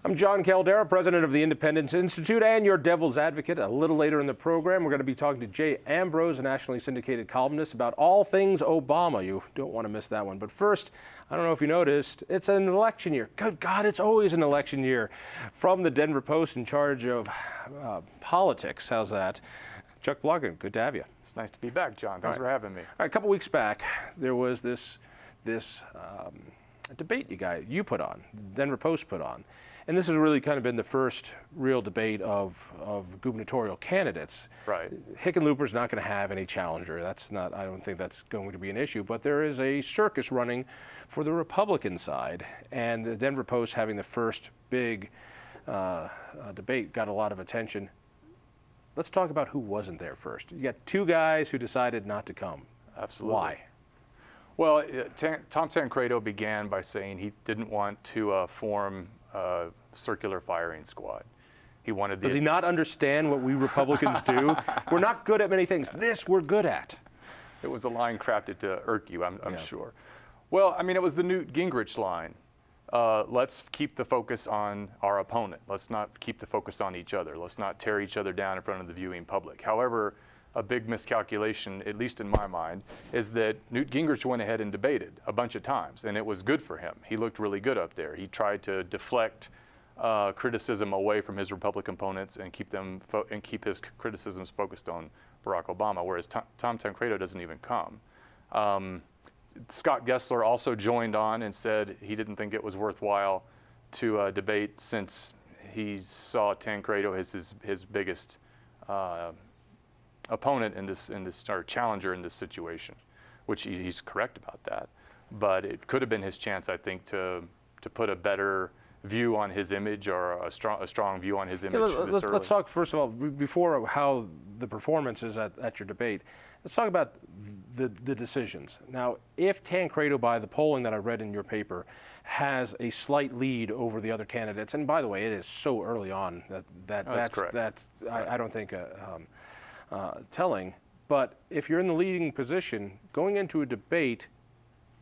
I'm John Caldera, president of the Independence Institute and your devil's advocate. A little later in the program, we're going to be talking to Jay Ambrose, a nationally syndicated columnist, about all things Obama. You don't want to miss that one. But first, I don't know if you noticed, it's an election year. Good God, it's always an election year. From the Denver Post in charge of politics, how's that? Chuck Plunkett, good to have you. It's nice to be back, John. Thanks for having me. All right, a couple weeks back, there was this debate you put on, Denver Post put on. And this has really kind of been the first real debate of gubernatorial candidates. Right. Hickenlooper's not going to have any challenger. I don't think that's going to be an issue. But there is a circus running for the Republican side. And the Denver Post having the first big debate got a lot of attention. Let's talk about who wasn't there first. You got two guys who decided not to come. Absolutely. Why? Well, Tom Tancredo began by saying he didn't want to form a circular firing squad. He wanted the... Does he not understand what we Republicans do? We're not good at many things. This we're good at. It was a line crafted to irk you, I'm Yeah. sure. Well, I mean, it was the Newt Gingrich line. Let's keep the focus on our opponent. Let's not keep the focus on each other. Let's not tear each other down in front of the viewing public. However, a big miscalculation, at least in my mind, is that Newt Gingrich went ahead and debated a bunch of times, and it was good for him. He looked really good up there. He tried to deflect criticism away from his Republican opponents and keep his criticisms focused on Barack Obama, whereas Tom Tancredo doesn't even come. Scott Gessler also joined on and said he didn't think it was worthwhile to debate since he saw Tancredo as his biggest opponent in this or challenger in this situation, which he's correct about that. But it could have been his chance, I think, to put a better view on his image or a strong view on his image. Let's talk first of all before how the performance is at your debate. Let's talk about the decisions. Now, if Tancredo, by the polling that I read in your paper, has a slight lead over the other candidates, and by the way, it is so early on that's correct. I don't think telling. But if you're in the leading position, going into a debate,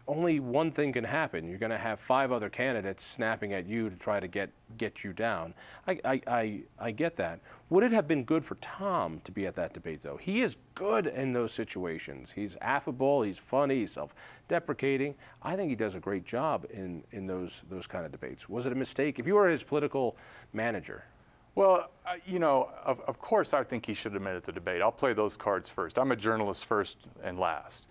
only one thing can happen. You're going to have five other candidates snapping at you to try to get you down. I get that. Would it have been good for Tom to be at that debate, though? He is good in those situations. He's affable, he's funny, he's self-deprecating. I think he does a great job in those kind of debates. Was it a mistake? If you were his political manager. Well, of course I think he should have made it the debate. I'll play those cards first. I'm a journalist first and last.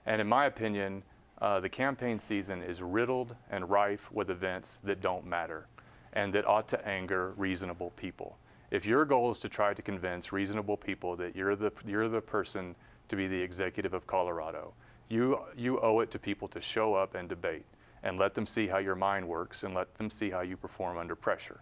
And in my opinion, the campaign season is riddled and rife with events that don't matter and that ought to anger reasonable people. If your goal is to try to convince reasonable people that you're the person to be the executive of Colorado, you owe it to people to show up and debate and let them see how your mind works and let them see how you perform under pressure.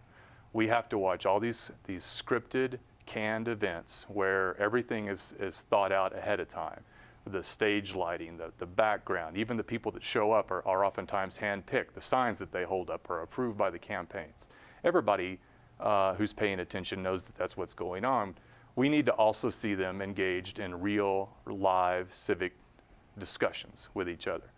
We have to watch all these scripted, canned events where everything is thought out ahead of time. The stage lighting, the background, even the people that show up are oftentimes handpicked. The signs that they hold up are approved by the campaigns. Everybody who's paying attention knows that that's what's going on. We need to also see them engaged in real, live civic discussions with each other.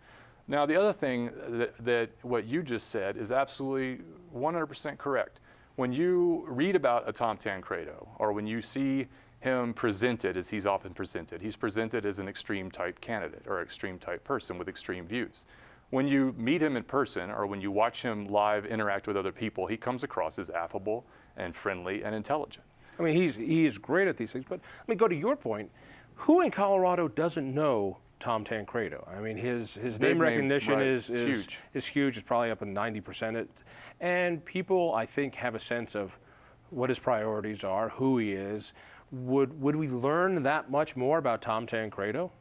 Now, the other thing that what you just said is absolutely 100% correct. When you read about a Tom Tancredo, or when you see him presented as he's often presented, he's presented as an extreme type candidate or extreme type person with extreme views. When you meet him in person or when you watch him live interact with other people, he comes across as affable and friendly and intelligent. I mean, he is great at these things. But let me go to your point. Who in Colorado doesn't know Tom Tancredo? I mean, his name recognition right, is huge. It's huge. It's probably up in 90%. And people, I think, have a sense of what his priorities are, who he is. Would we learn that much more about Tom Tancredo?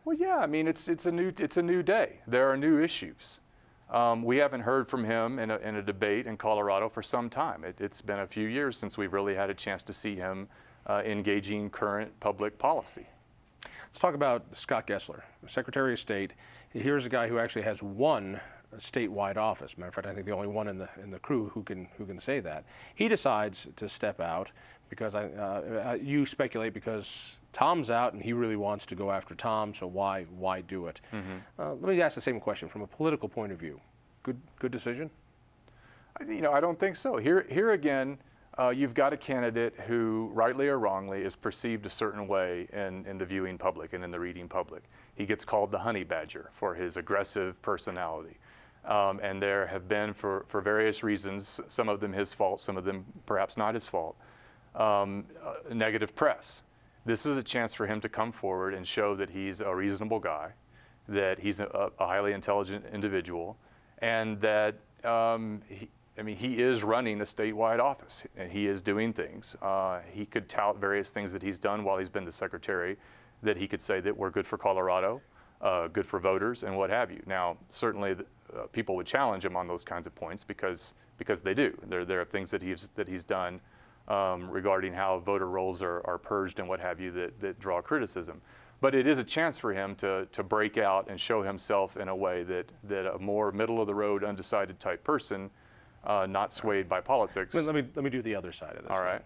Well, yeah. I mean, it's a new day. There are new issues. We haven't heard from him in a debate in Colorado for some time. It's been a few years since we've really had a chance to see him engaging current public policy. Let's talk about Scott Gessler, Secretary of State. Here's a guy who actually has one statewide office. Matter of fact, I think the only one in the crew who can say that. He decides to step out because you speculate because Tom's out and he really wants to go after Tom. So why do it? Mm-hmm. Let me ask the same question from a political point of view. Good decision. I don't think so. Here again, you've got a candidate who, rightly or wrongly, is perceived a certain way in the viewing public and in the reading public. He gets called the honey badger for his aggressive personality. And there have been, for various reasons, some of them his fault, some of them perhaps not his fault, negative press. This is a chance for him to come forward and show that he's a reasonable guy, that he's a highly intelligent individual, and that he is running a statewide office, and he is doing things. He could tout various things that he's done while he's been the secretary, that he could say that were good for Colorado, good for voters, and what have you. Now, certainly, people would challenge him on those kinds of points because they do. There are things that he's done regarding how voter rolls are purged and what have you that draw criticism. But it is a chance for him to break out and show himself in a way that a more middle-of-the-road, undecided type person, not swayed by politics. Let me do the other side of this. All right.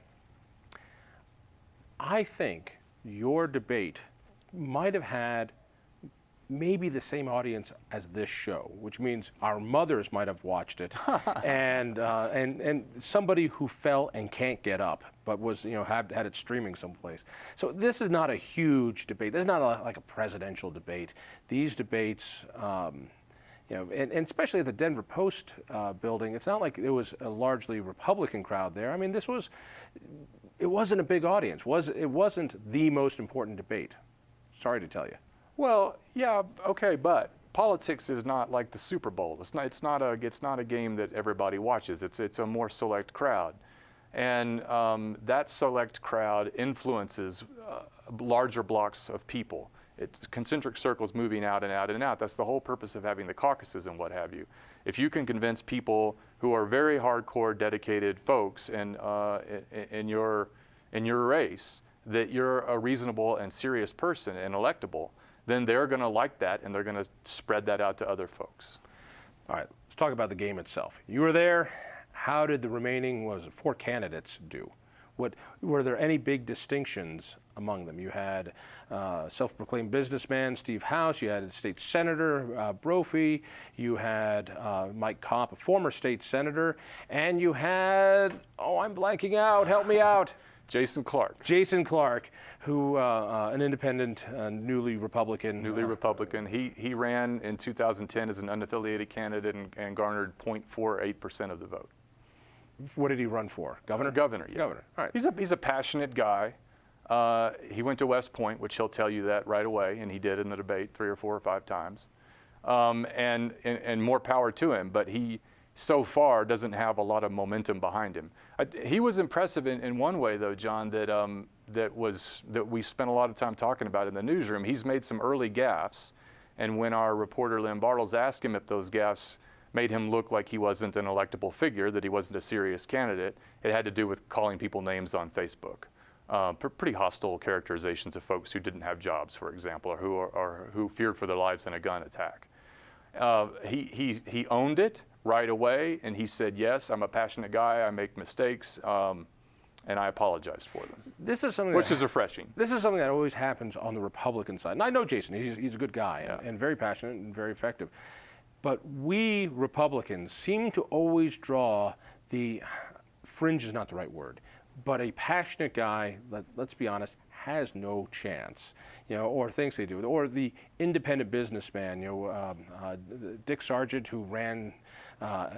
I think your debate might have had maybe the same audience as this show, which means our mothers might have watched it, and somebody who fell and can't get up, but was had it streaming someplace. So this is not a huge debate. This is not like a presidential debate. These debates, and especially at the Denver Post building, it's not like it was a largely Republican crowd there. I mean, it wasn't a big audience. It wasn't the most important debate. Sorry to tell you. Well, yeah, okay, but politics is not like the Super Bowl. It's not a game that everybody watches. It's a more select crowd, and that select crowd influences larger blocks of people. It's concentric circles moving out and out and out. That's the whole purpose of having the caucuses and what have you. If you can convince people who are very hardcore, dedicated folks in your race that you're a reasonable and serious person and electable, then they're going to like that, and they're going to spread that out to other folks. All right, let's talk about the game itself. You were there. How did the remaining, 4 candidates do? Were there any big distinctions among them? You had self-proclaimed businessman Steve House. You had State Senator Brophy. You had Mike Kopp, a former state senator. And you had, I'm blanking out, help me out. Jason Clark. Jason Clark, who an independent, newly Republican. He ran in 2010 as an unaffiliated candidate and garnered 0.48% of the vote. What did he run for? Governor? Governor, yeah. Governor. All right. He's a passionate guy. He went to West Point, which he'll tell you that right away, and he did in the debate 3 or 4 or 5 times. And more power to him, but he so far doesn't have a lot of momentum behind him. He was impressive in one way, though, John, that we spent a lot of time talking about in the newsroom. He's made some early gaffes, and when our reporter Lynn Bartles asked him if those gaffes made him look like he wasn't an electable figure, that he wasn't a serious candidate, it had to do with calling people names on Facebook. Pretty hostile characterizations of folks who didn't have jobs, for example, or who feared for their lives in a gun attack. He owned it right away, and he said, yes, I'm a passionate guy, I make mistakes, and I apologize for them. This is something which is refreshing. This is something that always happens on the Republican side. And I know Jason, he's a good guy, Yeah. and very passionate and very effective. But we Republicans seem to always draw the, fringe is not the right word, but a passionate guy, let's be honest, has no chance, or thinks they do, or the independent businessman, Dick Sargent, who ran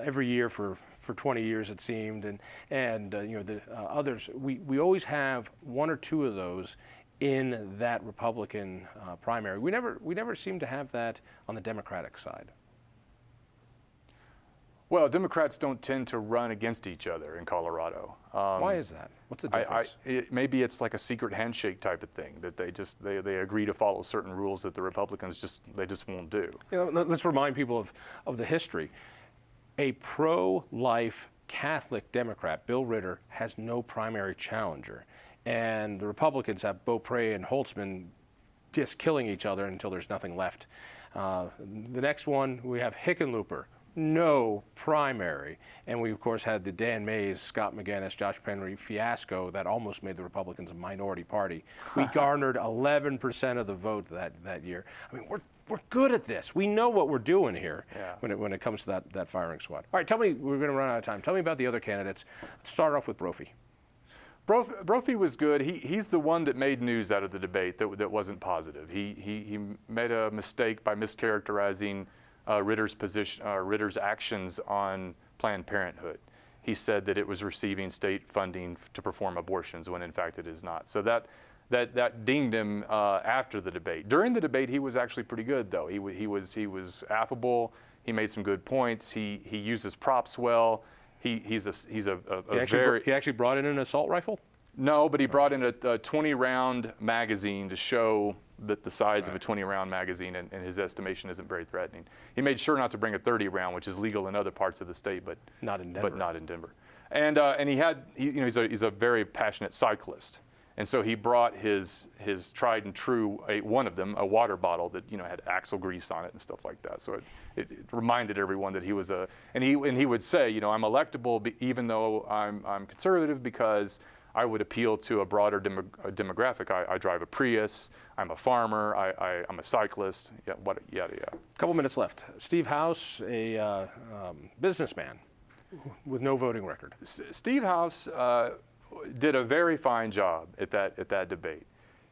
every year for 20 years it seemed, and the others. We always have 1 or 2 of those in that Republican primary. We never seem to have that on the Democratic side. Well, Democrats don't tend to run against each other in Colorado. Why is that? What's the difference? Maybe it's like a secret handshake type of thing, that they agree to follow certain rules that the Republicans just won't do. Let's remind people of the history. A pro-life Catholic Democrat, Bill Ritter, has no primary challenger, and the Republicans have Beaupre and Holtzman just killing each other until there's nothing left. The next one, we have Hickenlooper, no primary. And we, of course, had the Dan Mays, Scott McGinnis, Josh Penry fiasco that almost made the Republicans a minority party. We garnered 11% of the vote that year. I mean, we're good at this. We know what we're doing here when it comes to that firing squad. All right, tell me, we're going to run out of time. Tell me about the other candidates. Let's start off with Brophy. Brophy was good. He's the one that made news out of the debate that wasn't positive. He made a mistake by mischaracterizing Ritter's actions on Planned Parenthood. He said that it was receiving state funding to perform abortions when in fact it is not. So that dinged him after the debate. During the debate, he was actually pretty good though. He was affable. He made some good points. He uses props well. He actually brought in an assault rifle? No, but he brought in a 20-round magazine to show that the size of a 20-round magazine, in his estimation, isn't very threatening. He made sure not to bring a 30-round, which is legal in other parts of the state, but not in Denver. And he's a very passionate cyclist, and so he brought his tried and true one of them, a water bottle that had axle grease on it and stuff like that. So it reminded everyone that he was and he would say, I'm electable even though I'm conservative because I would appeal to a broader demographic. I drive a Prius. I'm a farmer. I'm a cyclist. Yada. Couple minutes left. Steve House, a businessman with no voting record. Steve House did a very fine job at that debate.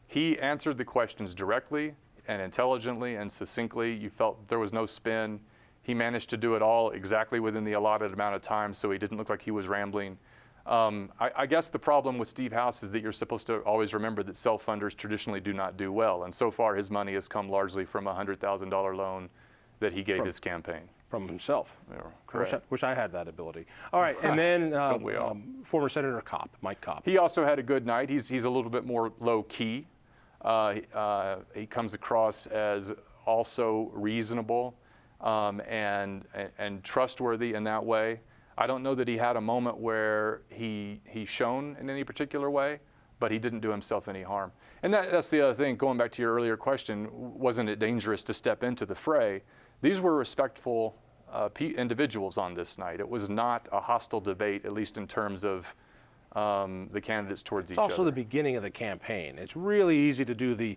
He answered the questions directly and intelligently and succinctly. You felt there was no spin. He managed to do it all exactly within the allotted amount of time, so he didn't look like he was rambling. I guess the problem with Steve House is that you're supposed to always remember that self-funders traditionally do not do well, and so far his money has come largely from a $100,000 loan that he gave his campaign. From himself. Yeah, correct. Wish I had that ability. All right, and then former Senator Mike Kopp. He also had a good night. He's a little bit more low-key. He comes across as also reasonable and trustworthy in that way. I don't know that he had a moment where he shone in any particular way, but he didn't do himself any harm. And that's the other thing, going back to your earlier question, wasn't it dangerous to step into the fray? These were respectful individuals on this night. It was not a hostile debate, at least in terms of the candidates towards each other. It's also the beginning of the campaign. It's really easy to do the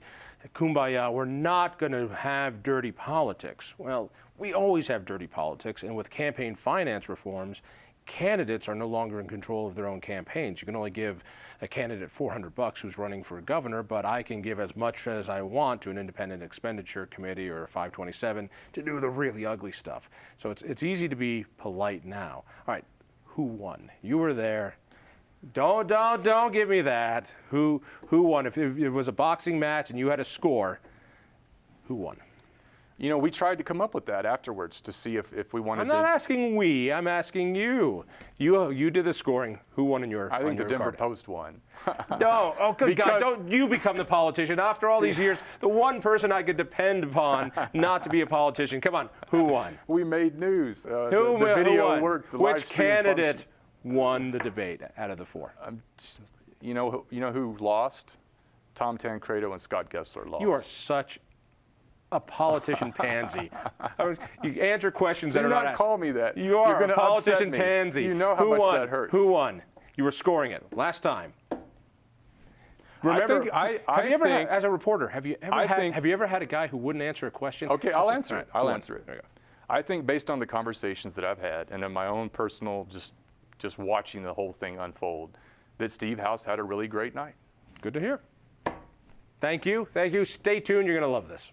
kumbaya, we're not going to have dirty politics. Well, we always have dirty politics, and with campaign finance reforms, candidates are no longer in control of their own campaigns. You can only give a candidate $400 who's running for governor, but I can give as much as I want to an independent expenditure committee or a 527 to do the really ugly stuff. So it's easy to be polite now. All right, who won? You were there. Don't give me that. Who won? If it was a boxing match and you had a score, who won? We tried to come up with that afterwards to see if we wanted to. I'm not asking we. I'm asking you. You did the scoring. Who won in your I think the Denver card? Post won. No. Oh, good God. Don't you become the politician. After all these years, the one person I could depend upon not to be a politician. Come on. Who won? We made news. Who the video won? worked. The Which live stream candidate functioned. won the debate out of the four? You know who lost? Tom Tancredo and Scott Gessler lost. You are such a politician pansy. You answer questions that are not asked. Do not call me that. You are You're a politician upset me. pansy. You know how much that hurts. Who won? You were scoring it last time. Remember, as a reporter, have you ever had a guy who wouldn't answer a question? Okay, I'll answer it. I'll answer it. There you go. I think based on the conversations that I've had and in my own personal just watching the whole thing unfold, that Steve House had a really great night. Good to hear. Thank you. Stay tuned. You're going to love this.